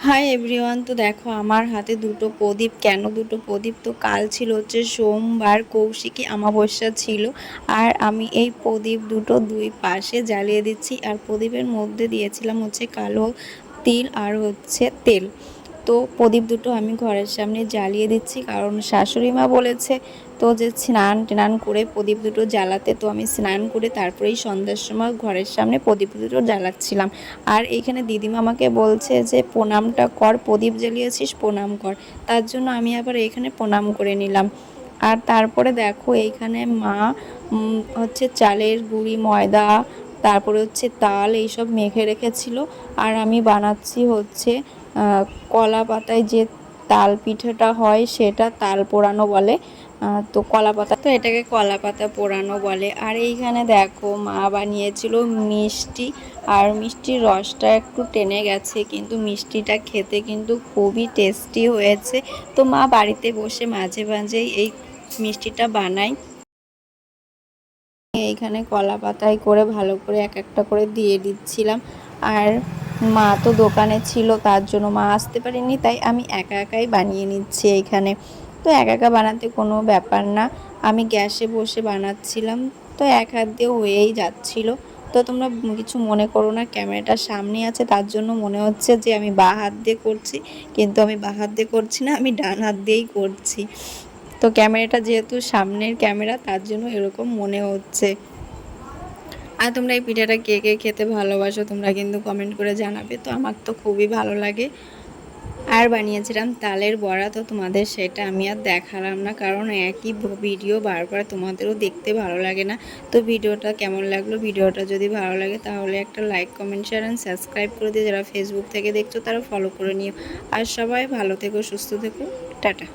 Hi everyone. তো দেখো আমার হাতে দুটো প্রদীপ। কেন দুটো প্রদীপ? তো কাল ছিল হচ্ছে সোমবার, কৌশিকী অমাবস্যা ছিল। আর আমি এই প্রদীপ দুটো দুই পাশে জ্বালিয়ে দিচ্ছি। আর প্রদীপের মধ্যে দিয়েছিলাম হচ্ছে কালো তিল আর হচ্ছে তেল। তো প্রদীপ দুটো আমি ঘরের সামনে জ্বালিয়ে দিচ্ছি, কারণ শাশুড়ি মা বলেছে তো যে স্নান টান করে প্রদীপ দুটো জ্বালাতে। তো আমি স্নান করে তারপরেই সন্ধ্যার সময় ঘরের সামনে প্রদীপ দুটো জ্বালাচ্ছিলাম। আর এইখানে দিদিমা আমাকে বলছে যে প্রণামটা কর, প্রদীপ জ্বালিয়েছিস, প্রণাম কর। তার জন্য আমি আবার এইখানে প্রণাম করে নিলাম। আর তারপরে দেখো এইখানে মা হচ্ছে চালের গুঁড়ি, ময়দা, তারপরে হচ্ছে তাল এইসব মেখে রেখেছিল। আর আমি বানাচ্ছি হচ্ছে কলা পাতায় যে তাল পিঠাটা হয় সেটা তাল পোড়ানো বলে। তো কলা পাতা, তো এটাকে কলা পাতা পোড়ানো বলে। আর এইখানে দেখো মা বানিয়েছিল মিষ্টি। আর মিষ্টির রসটা একটু টেনে গেছে, কিন্তু মিষ্টিটা খেতে কিন্তু খুবই টেস্টি হয়েছে। তো মা বাড়িতে বসে মাঝে মাঝেই এই মিষ্টিটা বানায়। এইখানে কলা পাতায় করে ভালো করে এক একটা করে দিয়ে দিচ্ছিলাম। আর মা তো দোকানে ছিল, তার জন্য মা আসতে পারেনি, তাই আমি একা একাই বানিয়ে নিচ্ছি এইখানে। তো একা একা বানাতে কোনো ব্যাপার না, আমি গ্যাসে বসে বানাচ্ছিলাম, তো এক হাত দিয়ে হয়েই যাচ্ছিল। তো তোমরা কিছু মনে করো না, ক্যামেরাটা সামনে আছে তার জন্য মনে হচ্ছে যে আমি বাঁ হাত দিয়ে করছি, কিন্তু আমি বাঁ হাত দিয়ে করছি না, আমি ডান হাত দিয়েই করছি। তো ক্যামেরাটা যেহেতু সামনের ক্যামেরা, তার জন্য এরকম মনে হচ্ছে। আর তোমরা এই পিঠাটা কে কে খেতে ভালোবাসো তোমরা কিন্তু কমেন্ট করে জানাবে। তো আমার তো খুবই ভালো লাগে। আর বানিয়েছিলাম তালের বড়া, তো তোমাদের সেটা আমি আর দেখালাম না, কারণ একই ভিডিও বারবার তোমাদেরও দেখতে ভালো লাগে না। তো ভিডিওটা কেমন লাগলো, ভিডিওটা যদি ভালো লাগে তাহলে একটা like, comment, share and subscribe করে দিয়ে, যারা ফেসবুক থেকে দেখছো তারা ফলো করে নিও। আর সবাই ভালো থেকো, সুস্থ থেকো, টাটা।